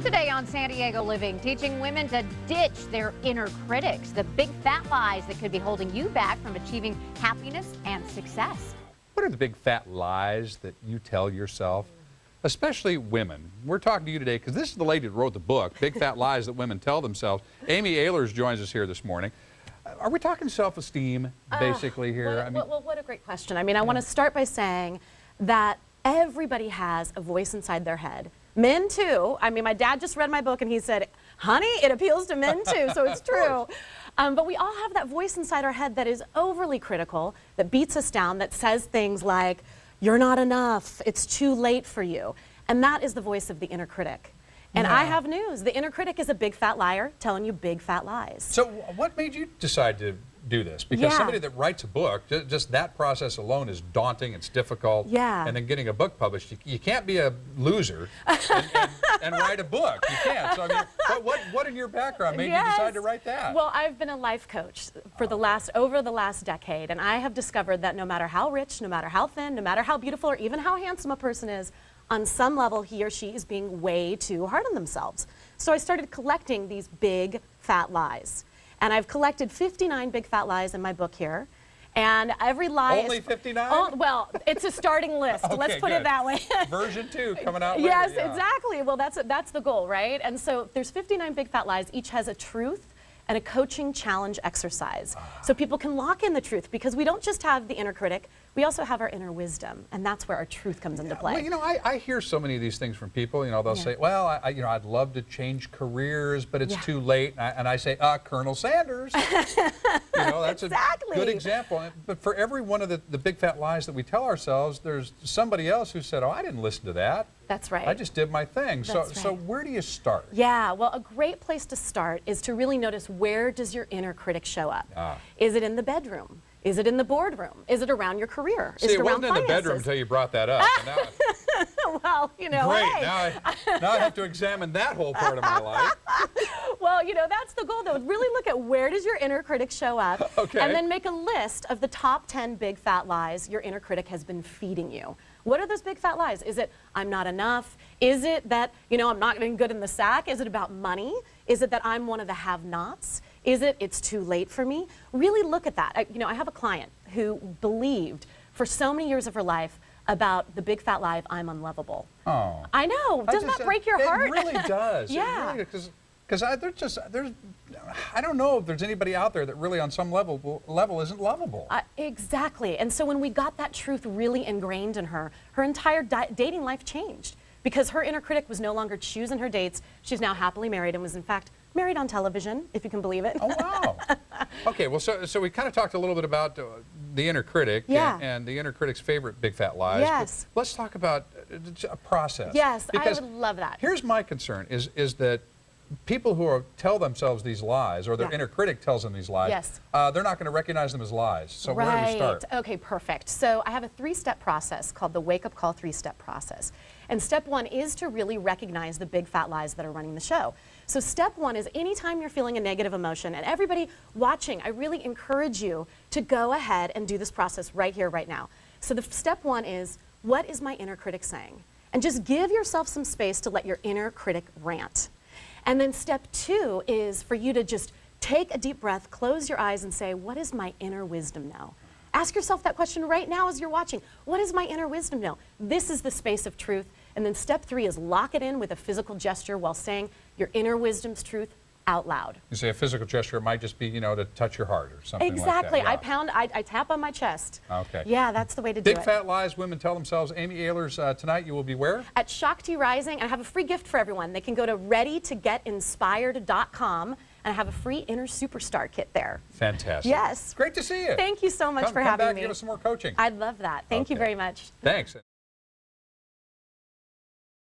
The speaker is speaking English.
Today on San Diego Living, teaching women to ditch their inner critics, the big fat lies that could be holding you back from achieving happiness and success. What are the big fat lies that you tell yourself, especially women? We're talking to you today because this is the lady that wrote the book, Big Fat Lies That Women Tell Themselves. Amy Ahlers joins us here this morning. Are we talking self-esteem, basically, here? Well, what a great question. I mean, I want to start by saying that everybody has a voice inside their head. Men, too. I mean, my dad just read my book, and he said, honey, it appeals to men, too, so it's true. But we all have that voice inside our head that is overly critical, that beats us down, that says things like, you're not enough, it's too late for you. And that is the voice of the inner critic. And I have news. The inner critic is a big fat liar telling you big fat lies. So what made you decide to do this? Because somebody that writes a book, just that process alone is daunting, it's difficult. And then getting a book published, you can't be a loser and write a book. You can't. So I mean, what in your background made you decide to write that? Well, I've been a life coach for over the last decade, and I have discovered that no matter how rich, no matter how thin, no matter how beautiful or even how handsome a person is, on some level, he or she is being way too hard on themselves. So I started collecting these big fat lies. And I've collected 59 big fat lies in my book here. And every lie is... Only 59? Oh, well, it's a starting list. Okay, let's put it that way. Version 2 coming out later. Yes, exactly. Well, that's the goal, right? And so there's 59 big fat lies. Each has a truth and a coaching challenge exercise. So people can lock in the truth, because we don't just have the inner critic, we also have our inner wisdom, and that's where our truth comes into play. Well, you know, I hear so many of these things from people. You know, they'll say, well, I'd love to change careers, but it's too late. And I say, Colonel Sanders. You know, that's a good example. But for every one of the big fat lies that we tell ourselves, there's somebody else who said, oh, I didn't listen to that. That's right. I just did my thing. So where do you start? Yeah, well, a great place to start is to really notice, where does your inner critic show up? Is it in the bedroom? Is it in the boardroom? Is it around your career? See, it wasn't in the bedroom until you brought that up. Well, you know, great. Hey. Now I have to examine that whole part of my life. Well, you know, that's the goal, though. Really look at, where does your inner critic show up, and then make a list of the top 10 big fat lies your inner critic has been feeding you. What are those big fat lies? Is it, I'm not enough? Is it that, you know, I'm not getting good in the sack? Is it about money? Is it that I'm one of the have-nots? Is it, it's too late for me? Really look at that. You know, I have a client who believed for so many years of her life about the big fat lie of, I'm unlovable. Oh. I know. Doesn't that break your heart? It really does. Yeah. Because I don't know if there's anybody out there that really on some level isn't lovable. Exactly. And so when we got that truth really ingrained in her, her entire dating life changed, because her inner critic was no longer choosing her dates. She's now happily married, and was in fact married on television, if you can believe it. Oh, wow. Okay, well, so we kind of talked a little bit about the inner critic and the inner critic's favorite big fat lies. Yes. But let's talk about a process. Yes, I would love that. Here's my concern, is that people who tell themselves these lies, or their inner critic tells them these lies, they're not going to recognize them as lies. So where do we start? Okay, perfect. So I have a 3-step process called the Wake Up Call 3-step process. And step 1 is to really recognize the big fat lies that are running the show. So step 1 is, anytime you're feeling a negative emotion, and everybody watching, I really encourage you to go ahead and do this process right here, right now. So the step 1 is, what is my inner critic saying? And just give yourself some space to let your inner critic rant. And then step 2 is for you to just take a deep breath, close your eyes, and say, what is my inner wisdom know? Ask yourself that question right now as you're watching. What is my inner wisdom know? This is the space of truth. And then step 3 is lock it in with a physical gesture while saying your inner wisdom's truth out loud. You say a physical gesture, it might just be, you know, to touch your heart or something exactly. like that. I tap on my chest. Okay. Yeah, that's the way to do it. Big fat lies women tell themselves. Amy Ahlers, tonight you will be where? At Shakti Rising, and I have a free gift for everyone. They can go to readytogetinspired.com, and I have a free Inner Superstar kit there. Fantastic. Yes. Great to see you. Thank you so much for having me. Come back and give us some more coaching. I'd love that. Thank you very much. Thanks.